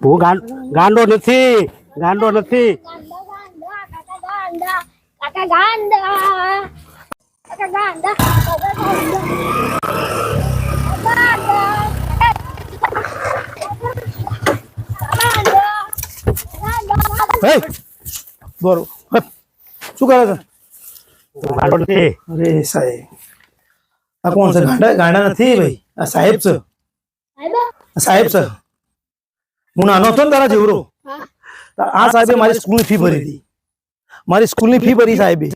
હું ગાંડો નથી, ગાંડો નથી. બોલો શું કરે છે? ગાંડો નથી. અરે સાહેબ આ કોણ છે? ગાંડા નથી ભાઈ, આ સાહેબ છે. સાહેબ છે. હું નાનો હતો ને તારા જેવરો, આ સાહેબે મારી સ્કૂલની ફી ભરી હતી. મારી સ્કૂલની ફી ભરી સાહેબે,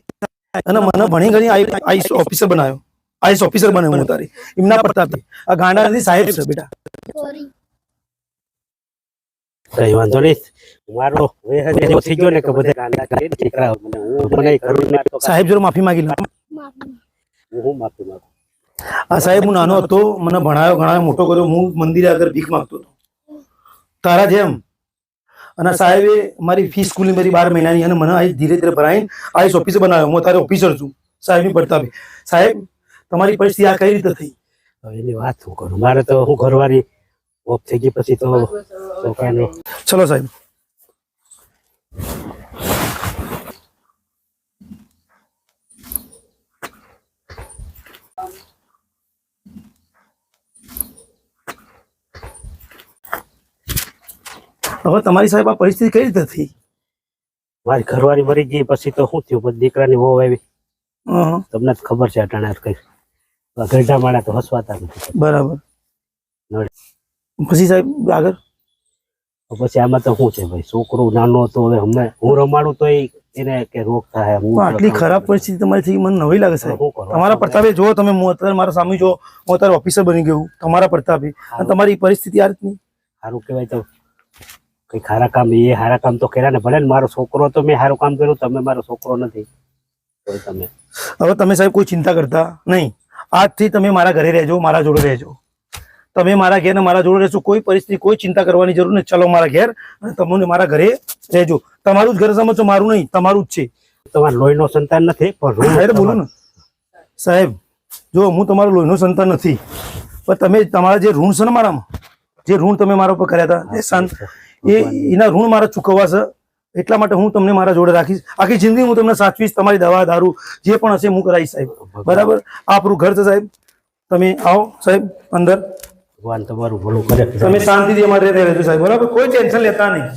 અને મને ભણી ગણી આઈસ ઓફિસર બનાવ્યો. આઈસ ઓફિસર બનાવ્યો હું તારી એમના પ્રતાપે. આ ગાંડા નથી, સાહેબ છે બેટા. કઈ વાંધો નહીં. મારો એવો થઈ ગયો ને કે બધા ગાંડા છે દીકરા. મને કરું ના તો સાહેબ જોડે માફી માંગી લો. હું માફી માંગુ. આ સાહેબ હું નાનો હતો, મને ભણાયો ગણાયો મોટો કર્યો. હું મંદિરે આગળ ભીખ માંગતો હતો તારા જેમ. અને સાહેબે મારી ફી સ્કૂલની મારી 12 મહિનાની, અને મને આ ધીરે ધીરે ભરાઈને આઈસ ઓફિસર બનાવ્યો. હું તારે ઓફિસર છું સાહેબની પ્રતાપે. સાહેબ તમારી પરિસ્થિતિ આ કઈ રીતે થઈ? એની વાત શું કરું? મારે તો હું ઘરવાળી ઓફ થઈ ગઈ પછી તો છોકરાને. ચલો સાહેબ. હવે તમારી સાહેબ આ પરિસ્થિતિ કઈ રીતે થઈ? મારી ઘરવાળી મરી ગઈ પછી તો શું થયું? પછી દીકરાની વહુ આવી. તમને જ ખબર છે અટાણે કઈ ગઢા માણા તો હસવાતા નથી. બરાબર. પછી સાહેબ આગળ? પછી આમાં તો શું છે ભાઈ, છોકરો નાનો હતો. હવે હું રમાડું તો એને કે રોગ થાય. આટલી ખરાબ પરિસ્થિતિ તમારી થઈ મને નવી લાગે સાહેબ. તમારા પ્રતાપે જો તમે, હું અત્યારે મારા સામે જો, હું અત્યારે ઓફિસર બની ગયું તમારા પ્રતાપે, અને તમારી પરિસ્થિતિ આ રીતની. સારું કહેવાય તો કઈ સારા કામ, એ સારા કામ તો કર્યા ને. ભલે ને મારો છોકરો તો મેં સારું કામ કર્યું, તમે મારો છોકરો નથી. તમે હવે તમે સાહેબ કોઈ ચિંતા કરતા નહીં. આજથી તમે મારા ઘરે રહેજો, મારા જોડે રહેજો. તમે મારા ઘેર ને મારા જોડે રહેશો. કોઈ પરિસ્થિતિ કોઈ ચિંતા કરવાની જરૂર નહીં. ચલો મારા ઘેર, અને તમને મારા ઘરે રહેજો. તમારું જ ઘર સમજો, મારું નહીં, તમારું જ છે. તમારા લોહીનો સંતાન નથી પણ બોલું ને સાહેબ, જો હું તમારું લોહીનો સંતાન નથી, પણ તમે તમારા જે ઋણ છે ને મારામાં, જે ઋણ તમે મારા ઉપર કર્યા હતા, એ શાંત એના ઋણ મારા ચૂકવવા છે. એટલા માટે હું તમને મારા જોડે રાખીશ. આખી જિંદગી હું તમને સાચવીશ. તમારી દવા દારૂ જે પણ હશે હું કરાવીશ સાહેબ. બરાબર? આપણું ઘર છે સાહેબ. તમે આવો સાહેબ અંદર. ભગવાન તમારું ભલું કરે. તમે શાંતિથી અમારે રહેજો સાહેબ. બરાબર? કોઈ ટેન્શન લેતા નહીં.